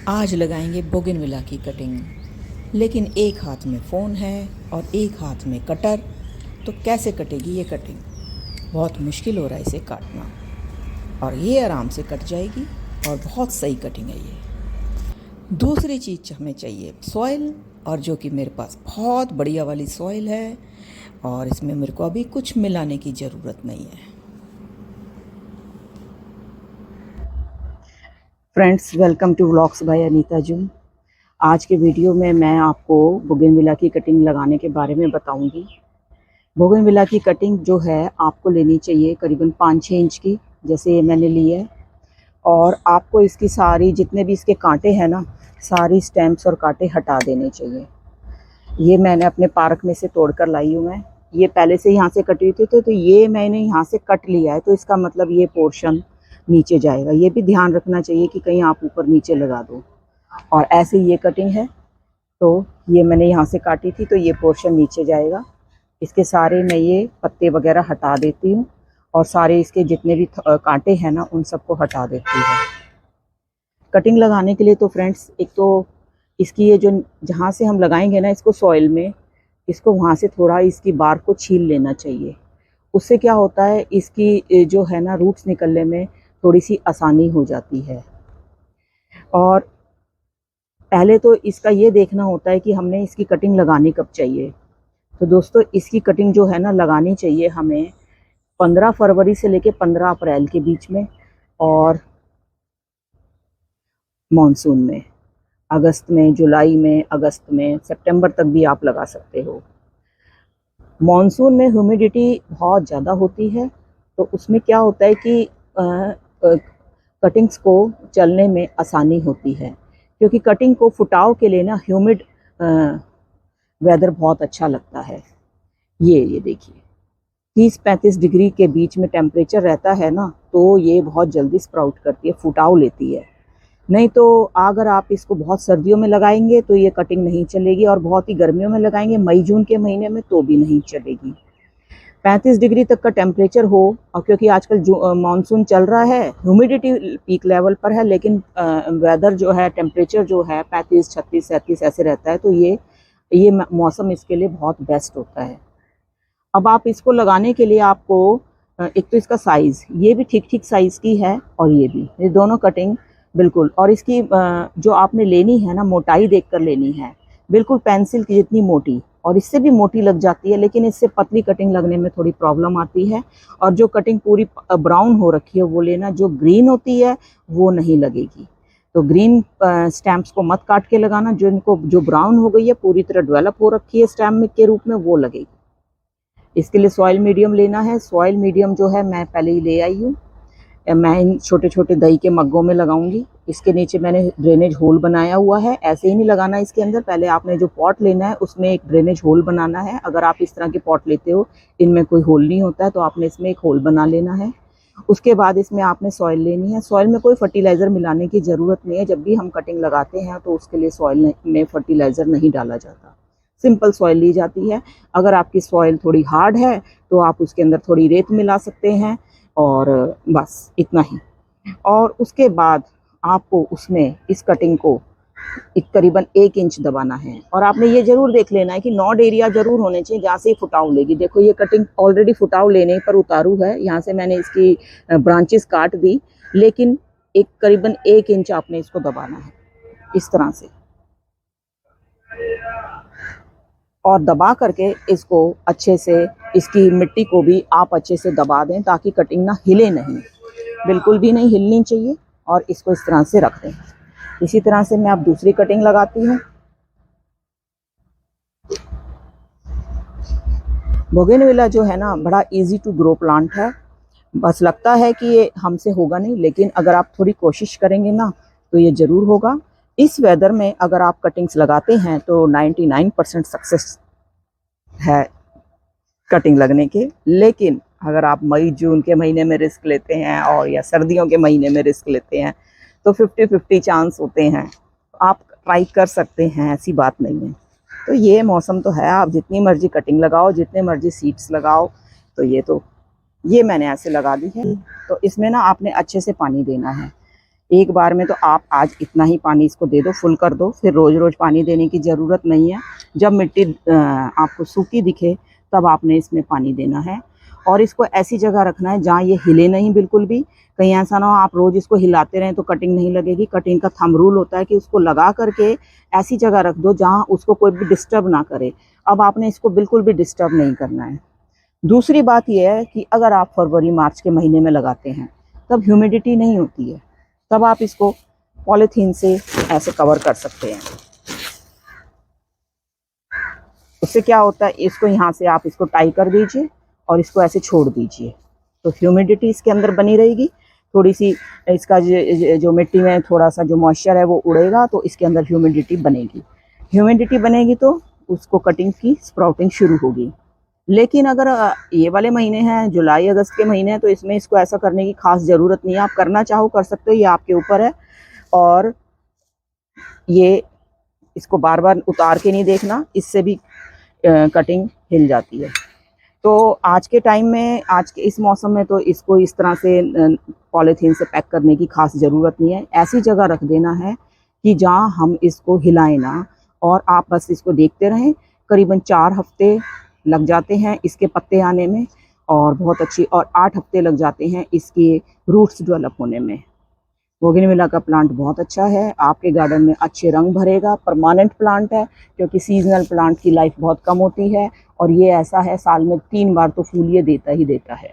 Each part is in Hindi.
आज लगाएंगे बोगनविला की कटिंग, लेकिन एक हाथ में फ़ोन है और एक हाथ में कटर, तो कैसे कटेगी ये कटिंग। बहुत मुश्किल हो रहा है इसे काटना, और ये आराम से कट जाएगी और बहुत सही कटिंग है ये। दूसरी चीज़ हमें चाहिए सॉइल, और जो कि मेरे पास बहुत बढ़िया वाली सॉइल है, और इसमें मेरे को अभी कुछ मिलाने की ज़रूरत नहीं है। Friends, welcome to vlogs by Anita June. आज के वीडियो में मैं आपको बोगनविला की कटिंग लगाने के बारे में बताऊंगी। बोगनविला की कटिंग जो है आपको लेनी चाहिए करीबन 5-6 इंच की, जैसे ये मैंने ली है। और आपको इसकी सारी जितने भी इसके कांटे हैं ना, सारी स्टेम्स और कांटे हटा देने चाहिए। ये मैंने अपने पार्क में से तोड़ कर लाई हूँ मैं। ये पहले से यहाँ से कटी हुई थी, तो ये मैंने यहाँ से कट लिया है, तो इसका मतलब ये पोर्शन नीचे जाएगा। ये भी ध्यान रखना चाहिए कि कहीं आप ऊपर नीचे लगा दो। और ऐसे ये कटिंग है, तो ये मैंने यहाँ से काटी थी, तो ये पोर्शन नीचे जाएगा। इसके सारे मैं ये पत्ते वगैरह हटा देती हूँ, और सारे इसके जितने भी कांटे हैं ना, उन सबको हटा देती हूँ। कटिंग लगाने के लिए तो फ्रेंड्स, एक तो इसकी ये जो जहाँ से हम लगाएंगे ना इसको सॉइल में, इसको वहाँ से थोड़ा इसकी बार को छील लेना चाहिए। उससे क्या होता है, इसकी जो है ना रूट्स निकलने में थोड़ी सी आसानी हो जाती है। और पहले तो इसका ये देखना होता है कि हमने इसकी कटिंग लगानी कब चाहिए। तो दोस्तों, इसकी कटिंग जो है ना लगानी चाहिए हमें 15 फरवरी से लेके 15 अप्रैल के बीच में, और मॉनसून में अगस्त में, जुलाई में, अगस्त में, सितंबर तक भी आप लगा सकते हो। मॉनसून में ह्यूमिडिटी बहुत ज़्यादा होती है, तो उसमें क्या होता है कि कटिंग्स को चलने में आसानी होती है, क्योंकि कटिंग को फुटाव के लिए ना ह्यूमिड वेदर बहुत अच्छा लगता है। ये देखिए 30-35 डिग्री के बीच में टेम्परेचर रहता है ना, तो ये बहुत जल्दी स्प्राउट करती है, फुटाव लेती है। नहीं तो अगर आप इसको बहुत सर्दियों में लगाएंगे तो ये कटिंग नहीं चलेगी, और बहुत ही गर्मियों में लगाएंगे मई जून के महीने में तो भी नहीं चलेगी। 35 डिग्री तक का टेम्परेचर हो, और क्योंकि आजकल जो मानसून चल रहा है, ह्यूमिडिटी पीक लेवल पर है, लेकिन वेदर जो है, टेम्परेचर जो है 35, 36, 37 ऐसे रहता है, तो ये मौसम इसके लिए बहुत बेस्ट होता है। अब आप इसको लगाने के लिए आपको एक तो इसका साइज़, ये भी ठीक ठीक साइज़ की है, और ये दोनों कटिंग बिल्कुल। और इसकी जो आपने लेनी है ना, मोटाई देखकर लेनी है, बिल्कुल पेंसिल की जितनी मोटी, और इससे भी मोटी लग जाती है, लेकिन इससे पतली कटिंग लगने में थोड़ी प्रॉब्लम आती है। और जो कटिंग पूरी ब्राउन हो रखी है वो लेना, जो ग्रीन होती है वो नहीं लगेगी। तो ग्रीन स्टैम्प्स को मत काट के लगाना, जो ब्राउन हो गई है, पूरी तरह डेवलप हो रखी है स्टैम्प के रूप में, वो लगेगी। इसके लिए सॉइल मीडियम लेना है। सॉइल मीडियम जो है मैं पहले ही ले आई हूँ। मैं इन छोटे छोटे दही के मग्गों में लगाऊंगी। इसके नीचे मैंने ड्रेनेज होल बनाया हुआ है। ऐसे ही नहीं लगाना इसके अंदर, पहले आपने जो पॉट लेना है उसमें एक ड्रेनेज होल बनाना है। अगर आप इस तरह के पॉट लेते हो, इनमें कोई होल नहीं होता है, तो आपने इसमें एक होल बना लेना है। उसके बाद इसमें आपने सॉइल लेनी है। सॉइल में कोई फर्टिलाइज़र मिलाने की ज़रूरत नहीं है। जब भी हम कटिंग लगाते हैं तो उसके लिए सॉइल में फर्टिलाइज़र नहीं डाला जाता, सिंपल सॉइल ली जाती है। अगर आपकी सॉइल थोड़ी हार्ड है तो आप उसके अंदर थोड़ी रेत मिला सकते हैं, और बस इतना ही। और उसके बाद आपको उसमें इस कटिंग को करीबन 1 इंच दबाना है। और आपने ये जरूर देख लेना है कि नॉड एरिया जरूर होने चाहिए जहाँ से फुटाव लेगी। देखो ये कटिंग ऑलरेडी फुटाव लेने पर उतारू है, यहाँ से मैंने इसकी ब्रांचेस काट दी, लेकिन एक करीबन 1 इंच आपने इसको दबाना है इस तरह से, और दबा करके इसको अच्छे से, इसकी मिट्टी को भी आप अच्छे से दबा दें, ताकि कटिंग ना हिले नहीं, बिल्कुल भी नहीं हिलनी चाहिए। और इसको इस तरह से रख दें। इसी तरह से मैं अब दूसरी कटिंग लगाती हूँ। बोगनविला जो है ना, बड़ा इजी टू ग्रो प्लांट है। बस लगता है कि ये हमसे होगा नहीं, लेकिन अगर आप थोड़ी कोशिश करेंगे ना तो ये ज़रूर होगा। इस वेदर में अगर आप कटिंग्स लगाते हैं तो 99% सक्सेस है कटिंग लगने के। लेकिन अगर आप मई जून के महीने में रिस्क लेते हैं, और या सर्दियों के महीने में रिस्क लेते हैं, तो 50-50 चांस होते हैं। आप ट्राई कर सकते हैं, ऐसी बात नहीं है। तो ये मौसम तो है, आप जितनी मर्जी कटिंग लगाओ, जितने मर्जी सीड्स लगाओ। तो ये मैंने ऐसे लगा दी है। तो इसमें ना आपने अच्छे से पानी देना है। एक बार में तो आप आज इतना ही पानी इसको दे दो, फुल कर दो, फिर रोज़ रोज़ पानी देने की ज़रूरत नहीं है। जब मिट्टी आपको सूखी दिखे तब आपने इसमें पानी देना है। और इसको ऐसी जगह रखना है जहाँ ये हिले नहीं बिल्कुल भी। कहीं ऐसा ना हो आप रोज़ इसको हिलाते रहें तो कटिंग नहीं लगेगी। कटिंग का थंब रूल होता है कि उसको लगा करके ऐसी जगह रख दो जहाँ उसको कोई भी डिस्टर्ब ना करे। अब आपने इसको बिल्कुल भी डिस्टर्ब नहीं करना है। दूसरी बात यह है कि अगर आप फरवरी मार्च के महीने में लगाते हैं तब ह्यूमिडिटी नहीं होती है, तब आप इसको पॉलीथीन से ऐसे कवर कर सकते हैं। उससे क्या होता है, इसको यहाँ से आप इसको टाई कर दीजिए और इसको ऐसे छोड़ दीजिए, तो ह्यूमिडिटी इसके अंदर बनी रहेगी। थोड़ी सी इसका जो मिट्टी में थोड़ा सा जो मॉइस्चर है वो उड़ेगा, तो इसके अंदर ह्यूमिडिटी बनेगी। ह्यूमिडिटी बनेगी तो उसको कटिंग की स्प्राउटिंग शुरू होगी। लेकिन अगर ये वाले महीने हैं, जुलाई अगस्त के महीने हैं, तो इसमें इसको ऐसा करने की खास ज़रूरत नहीं है। आप करना चाहो कर सकते हो, ये आपके ऊपर है। और ये इसको बार बार उतार के नहीं देखना, इससे भी कटिंग हिल जाती है। तो आज के टाइम में, आज के इस मौसम में तो इसको इस तरह से पॉलीथीन से पैक करने की खास ज़रूरत नहीं है। ऐसी जगह रख देना है कि जहाँ हम इसको हिलाएं ना, और आप बस इसको देखते रहें। करीबन 4 हफ्ते लग जाते हैं इसके पत्ते आने में, और बहुत अच्छी, और 8 हफ्ते लग जाते हैं इसके रूट्स डेवलप होने में। बोगनविला का प्लांट बहुत अच्छा है, आपके गार्डन में अच्छे रंग भरेगा। परमानेंट प्लांट है, क्योंकि सीजनल प्लांट की लाइफ बहुत कम होती है, और ये ऐसा है साल में 3 बार तो फूल ये देता ही देता है।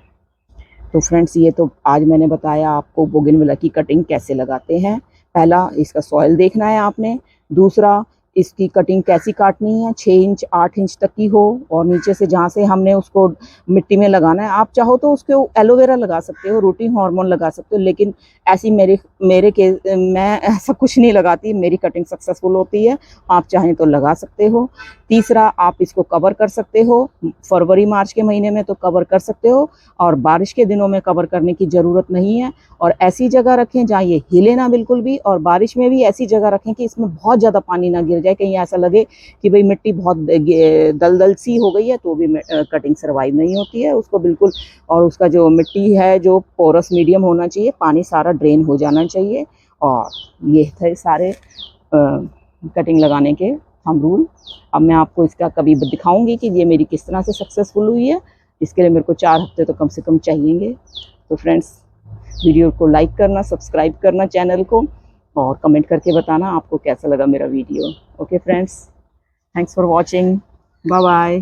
तो फ्रेंड्स, ये तो आज मैंने बताया आपको बोगनविला की कटिंग कैसे लगाते हैं। पहला, इसका सॉइल देखना है आपने। दूसरा, इसकी कटिंग कैसी काटनी है, 6 इंच 8 इंच तक की हो, और नीचे से जहाँ से हमने उसको मिट्टी में लगाना है, आप चाहो तो उसके एलोवेरा लगा सकते हो, रूटिंग हार्मोन लगा सकते हो, लेकिन ऐसी मैं ऐसा कुछ नहीं लगाती, मेरी कटिंग सक्सेसफुल होती है। आप चाहें तो लगा सकते हो। तीसरा, आप इसको कवर कर सकते हो, फरवरी मार्च के महीने में तो कवर कर सकते हो, और बारिश के दिनों में कवर करने की ज़रूरत नहीं है। और ऐसी जगह रखें जहाँ ये हिले ना बिल्कुल भी, और बारिश में भी ऐसी जगह रखें कि इसमें बहुत ज़्यादा पानी ना गिर जाए, कहीं ऐसा लगे कि भाई मिट्टी बहुत दलदल सी हो गई है, तो भी कटिंग सर्वाइव नहीं होती है उसको बिल्कुल। और उसका जो मिट्टी है, जो पोरस मीडियम होना चाहिए, पानी सारा ड्रेन हो जाना चाहिए। और ये थे सारे कटिंग लगाने के हम रूल। अब मैं आपको इसका कभी दिखाऊंगी कि ये मेरी किस तरह से सक्सेसफुल हुई है। इसके लिए मेरे को 4 हफ्ते तो कम से कम चाहिएंगे। तो फ्रेंड्स, वीडियो को लाइक करना, सब्सक्राइब करना चैनल को, और कमेंट करके बताना आपको कैसा लगा मेरा video. Okay friends, thanks for watching, bye bye.